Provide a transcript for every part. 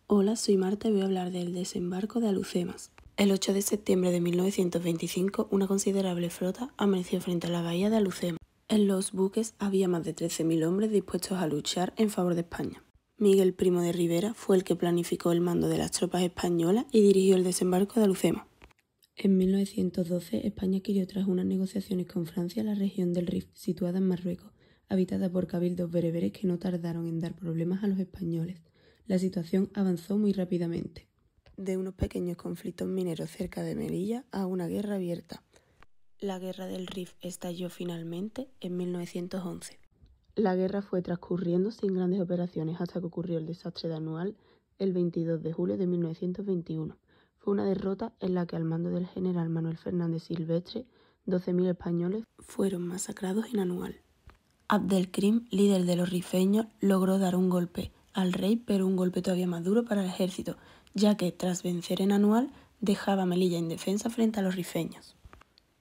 Hola, soy Marta y voy a hablar del desembarco de Alhucemas. El 8 de septiembre de 1925, una considerable flota amaneció frente a la bahía de Alhucemas. En los buques había más de 13.000 hombres dispuestos a luchar en favor de España. Miguel Primo de Rivera fue el que planificó el mando de las tropas españolas y dirigió el desembarco de Alhucemas. En 1912, España adquirió tras unas negociaciones con Francia la región del Rif, situada en Marruecos, habitada por cabildos bereberes que no tardaron en dar problemas a los españoles. La situación avanzó muy rápidamente, de unos pequeños conflictos mineros cerca de Melilla a una guerra abierta. La guerra del Rif estalló finalmente en 1911. La guerra fue transcurriendo sin grandes operaciones hasta que ocurrió el desastre de Anual el 22 de julio de 1921. Fue una derrota en la que al mando del general Manuel Fernández Silvestre, 12.000 españoles fueron masacrados en Anual. Abdelkrim, líder de los rifeños, logró dar un golpe al rey, pero un golpe todavía más duro para el ejército, ya que tras vencer en Anual dejaba Melilla indefensa frente a los rifeños.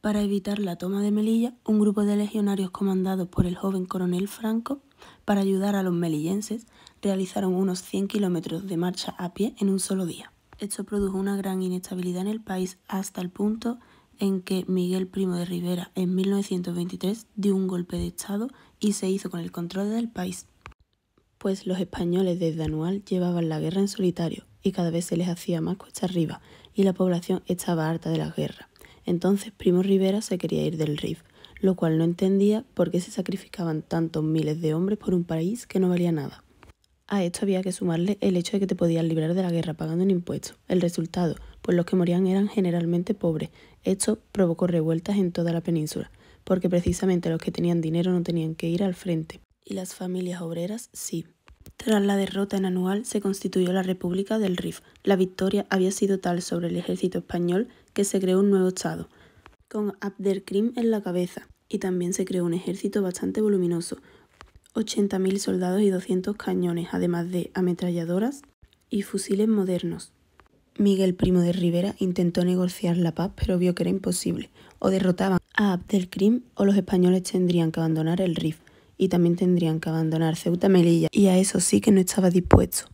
Para evitar la toma de Melilla, un grupo de legionarios comandados por el joven coronel Franco, para ayudar a los melillenses, realizaron unos 100 kilómetros de marcha a pie en un solo día. Esto produjo una gran inestabilidad en el país hasta el punto en que Miguel Primo de Rivera en 1923 dio un golpe de estado y se hizo con el control del país. Pues los españoles desde Anual llevaban la guerra en solitario y cada vez se les hacía más cuesta arriba y la población estaba harta de la guerra. Entonces Primo Rivera se quería ir del Rif, lo cual no entendía por qué se sacrificaban tantos miles de hombres por un país que no valía nada. A esto había que sumarle el hecho de que te podías librar de la guerra pagando un impuesto. El resultado, pues los que morían eran generalmente pobres. Esto provocó revueltas en toda la península, porque precisamente los que tenían dinero no tenían que ir al frente, y las familias obreras sí. Tras la derrota en Anual se constituyó la República del Rif. La victoria había sido tal sobre el ejército español que se creó un nuevo estado, con Abdelkrim en la cabeza, y también se creó un ejército bastante voluminoso, 80.000 soldados y 200 cañones, además de ametralladoras y fusiles modernos. Miguel Primo de Rivera intentó negociar la paz, pero vio que era imposible. O derrotaban a Abdelkrim o los españoles tendrían que abandonar el Rif y también tendrían que abandonar Ceuta y Melilla, y a eso sí que no estaba dispuesto.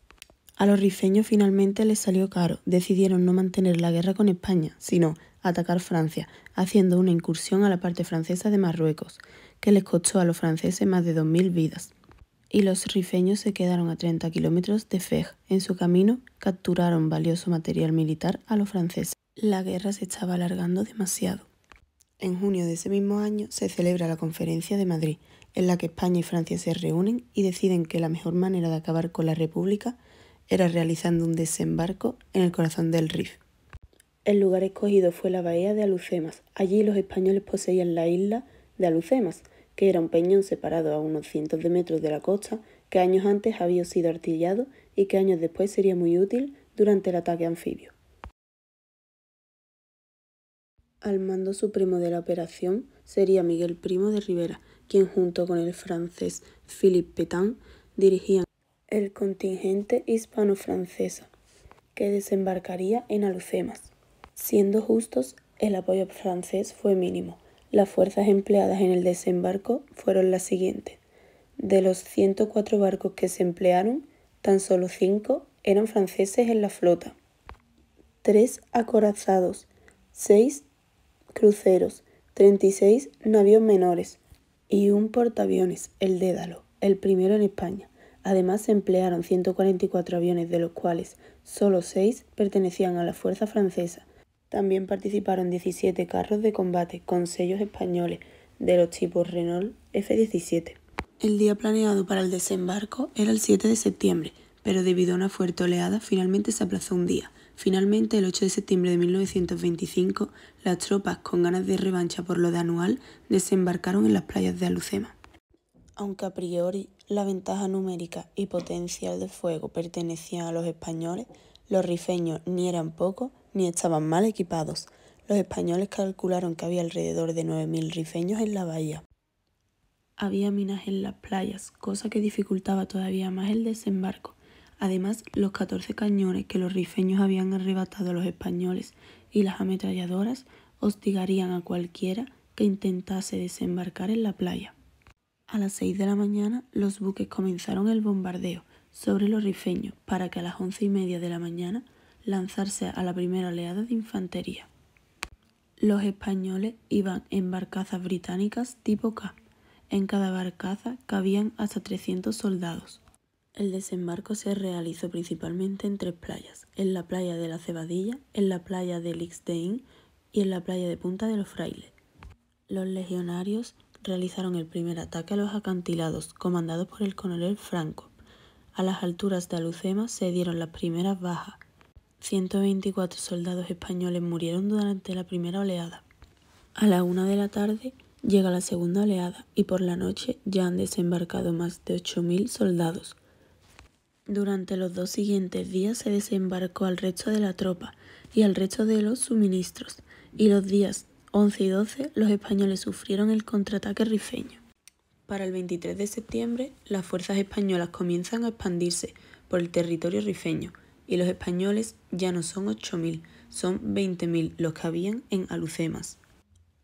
A los rifeños finalmente les salió caro. Decidieron no mantener la guerra con España, sino atacar Francia, haciendo una incursión a la parte francesa de Marruecos, que les costó a los franceses más de 2.000 vidas. Y los rifeños se quedaron a 30 kilómetros de Fez. En su camino capturaron valioso material militar a los franceses. La guerra se estaba alargando demasiado. En junio de ese mismo año se celebra la Conferencia de Madrid, en la que España y Francia se reúnen y deciden que la mejor manera de acabar con la República era realizando un desembarco en el corazón del Rif. El lugar escogido fue la bahía de Alhucemas. Allí los españoles poseían la isla de Alhucemas, que era un peñón separado a unos cientos de metros de la costa, que años antes había sido artillado y que años después sería muy útil durante el ataque anfibio. Al mando supremo de la operación sería Miguel Primo de Rivera, quien junto con el francés Philippe Pétain dirigían el contingente hispano-francesa, que desembarcaría en Alhucemas. Siendo justos, el apoyo francés fue mínimo. Las fuerzas empleadas en el desembarco fueron las siguientes. De los 104 barcos que se emplearon, tan solo 5 eran franceses en la flota. 3 acorazados, 6 cruceros, 36 navíos menores y un portaaviones, el Dédalo, el primero en España. Además se emplearon 144 aviones, de los cuales solo 6 pertenecían a la fuerza francesa. También participaron 17 carros de combate con sellos españoles de los tipos Renault F-17. El día planeado para el desembarco era el 7 de septiembre, pero debido a una fuerte oleada finalmente se aplazó un día. Finalmente, el 8 de septiembre de 1925, las tropas, con ganas de revancha por lo de Anual, desembarcaron en las playas de Alhucemas. Aunque a priori la ventaja numérica y potencial de fuego pertenecían a los españoles, los rifeños ni eran pocos ni estaban mal equipados. Los españoles calcularon que había alrededor de 9.000 rifeños en la bahía. Había minas en las playas, cosa que dificultaba todavía más el desembarco. Además, los 14 cañones que los rifeños habían arrebatado a los españoles y las ametralladoras hostigarían a cualquiera que intentase desembarcar en la playa. A las 6 de la mañana, los buques comenzaron el bombardeo, sobre los rifeños para que a las 11:30 de la mañana lanzarse a la primera oleada de infantería. Los españoles iban en barcazas británicas tipo K. En cada barcaza cabían hasta 300 soldados. El desembarco se realizó principalmente en 3 playas: en la playa de la Cebadilla, en la playa de Lixdein y en la playa de Punta de los Frailes. Los legionarios realizaron el primer ataque a los acantilados, comandados por el coronel Franco. A las alturas de Alhucemas se dieron las primeras bajas. 124 soldados españoles murieron durante la primera oleada. A la 1 de la tarde llega la segunda oleada y por la noche ya han desembarcado más de 8.000 soldados. Durante los 2 siguientes días se desembarcó al resto de la tropa y al resto de los suministros, y los días 11 y 12 los españoles sufrieron el contraataque rifeño. Para el 23 de septiembre, las fuerzas españolas comienzan a expandirse por el territorio rifeño, y los españoles ya no son 8.000, son 20.000 los que habían en Alhucemas.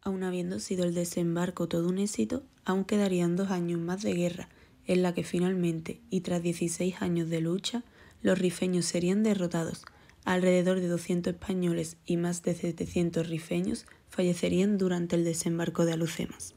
Aun habiendo sido el desembarco todo un éxito, aún quedarían 2 años más de guerra, en la que finalmente, y tras 16 años de lucha, los rifeños serían derrotados. Alrededor de 200 españoles y más de 700 rifeños fallecerían durante el desembarco de Alhucemas.